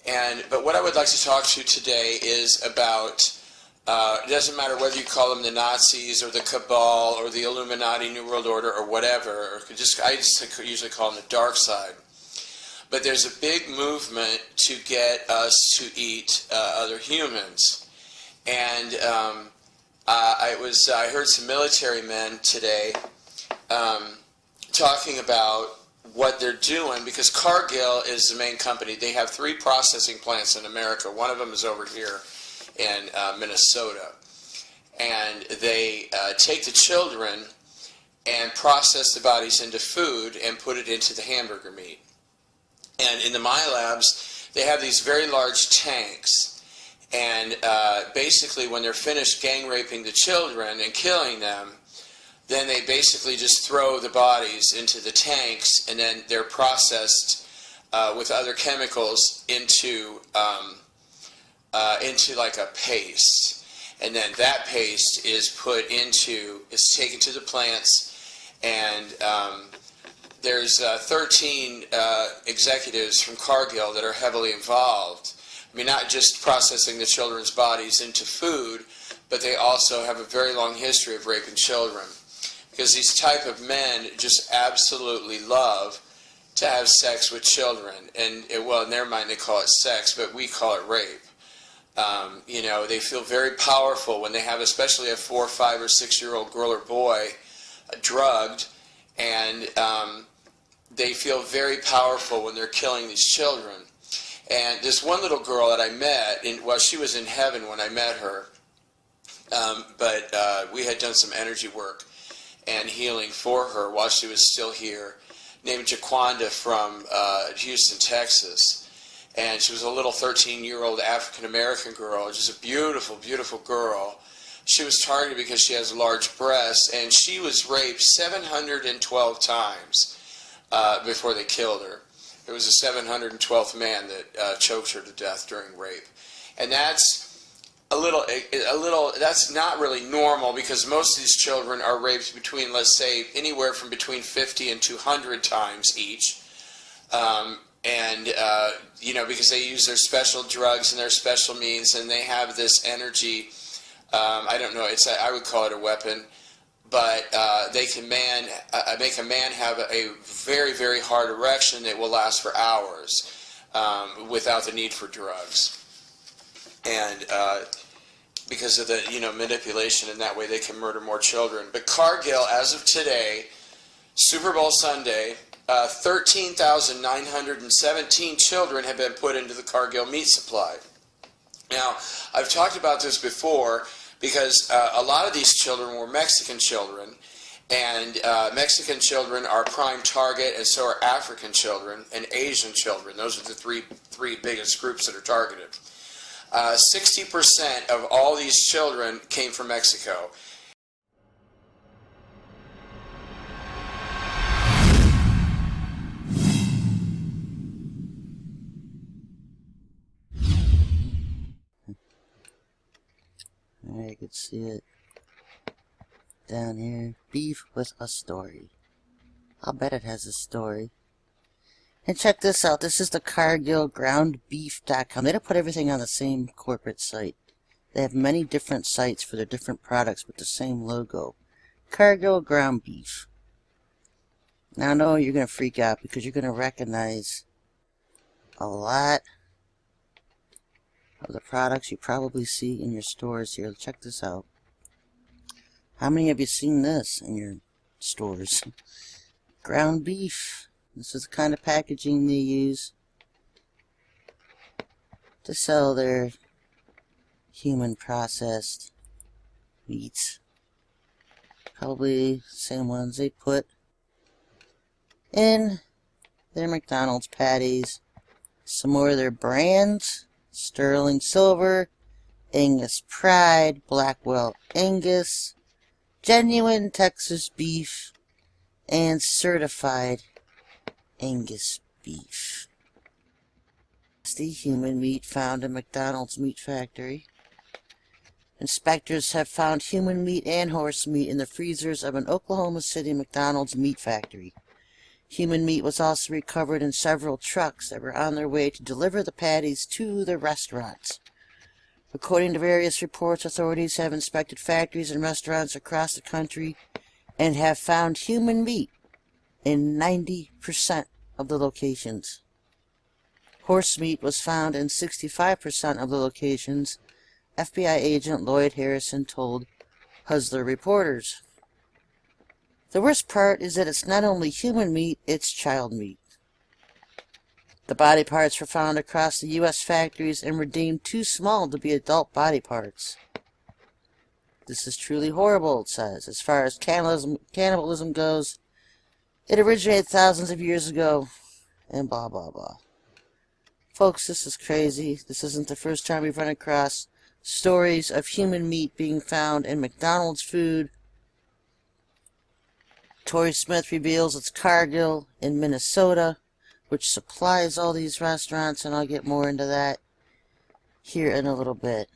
But what I would like to talk to you today is about, it doesn't matter whether you call them the Nazis or the Cabal or the Illuminati, New World Order, or whatever, or I just usually call them the dark side. But there's a big movement to get us to eat other humans. And I heard some military men today talking about what they're doing, because Cargill is the main company. They have 3 processing plants in America. One of them is over here in Minnesota. And they take the children and process the bodies into food and put it into the hamburger meat. And in the My Labs, they have these very large tanks. And basically, when they're finished gang raping the children and killing them, then they basically just throw the bodies into the tanks, and then they're processed with other chemicals into like a paste. And then that paste is taken to the plants, and there's 13 executives from Cargill that are heavily involved. I mean, not just processing the children's bodies into food, but they also have a very long history of raping children. Because these type of men just absolutely love to have sex with children. And, well, in their mind they call it sex, but we call it rape. You know, they feel very powerful when they have especially a 4, 5, or 6-year-old girl or boy drugged, and they feel very powerful when they're killing these children. And this one little girl that I met, well, she was in heaven when I met her, but we had done some energy work and healing for her while she was still here, named Jaquanda from Houston, Texas. And she was a little 13-year-old African-American girl, just a beautiful, beautiful girl. She was targeted because she has large breasts, and she was raped 712 times before they killed her. It was the 712th man that choked her to death during rape. And that's that's not really normal, because most of these children are raped between, let's say, anywhere from between 50 and 200 times each. You know, because they use their special drugs and their special means, and they have this energy. I don't know, I would call it a weapon, but they can make a man have a very, very hard erection that will last for hours without the need for drugs. And because of the, you know, manipulation, and that way they can murder more children. But Cargill, as of today, Super Bowl Sunday, 13,917 children have been put into the Cargill meat supply. Now, I've talked about this before, because a lot of these children were Mexican children, and Mexican children are prime target, and so are African children and Asian children. Those are the three biggest groups that are targeted. 60% of all these children came from Mexico. Alright, you can see it down here. Beef with a story. I'll bet it has a story. And check this out. This is the CargillGroundBeef.com. They don't put everything on the same corporate site. They have many different sites for their different products with the same logo. Cargill Ground Beef. Now I know you're going to freak out, because you're going to recognize a lot of the products you probably see in your stores here. Check this out. How many have you seen this in your stores? Ground beef. This is the kind of packaging they use to sell their human processed meats. Probably the same ones they put in their McDonald's patties. Some more of their brands. Sterling Silver, Angus Pride, Blackwell Angus, Genuine Texas Beef, and Certified Angus Beef. It's the human meat found in McDonald's meat factory. Inspectors have found human meat and horse meat in the freezers of an Oklahoma City McDonald's meat factory. Human meat was also recovered in several trucks that were on their way to deliver the patties to the restaurants. According to various reports, authorities have inspected factories and restaurants across the country and have found human meat in 90% of the locations. Horse meat was found in 65% of the locations, FBI agent Lloyd Harrison told Hustler reporters. The worst part is that it's not only human meat, it's child meat. The body parts were found across the U.S. factories and were deemed too small to be adult body parts. This is truly horrible, it says. As far as cannibalism goes, it originated thousands of years ago, and blah, blah, blah. Folks, this is crazy. This isn't the first time we've run across stories of human meat being found in McDonald's food. Tory Smith reveals it's Cargill in Minnesota, which supplies all these restaurants, and I'll get more into that here in a little bit.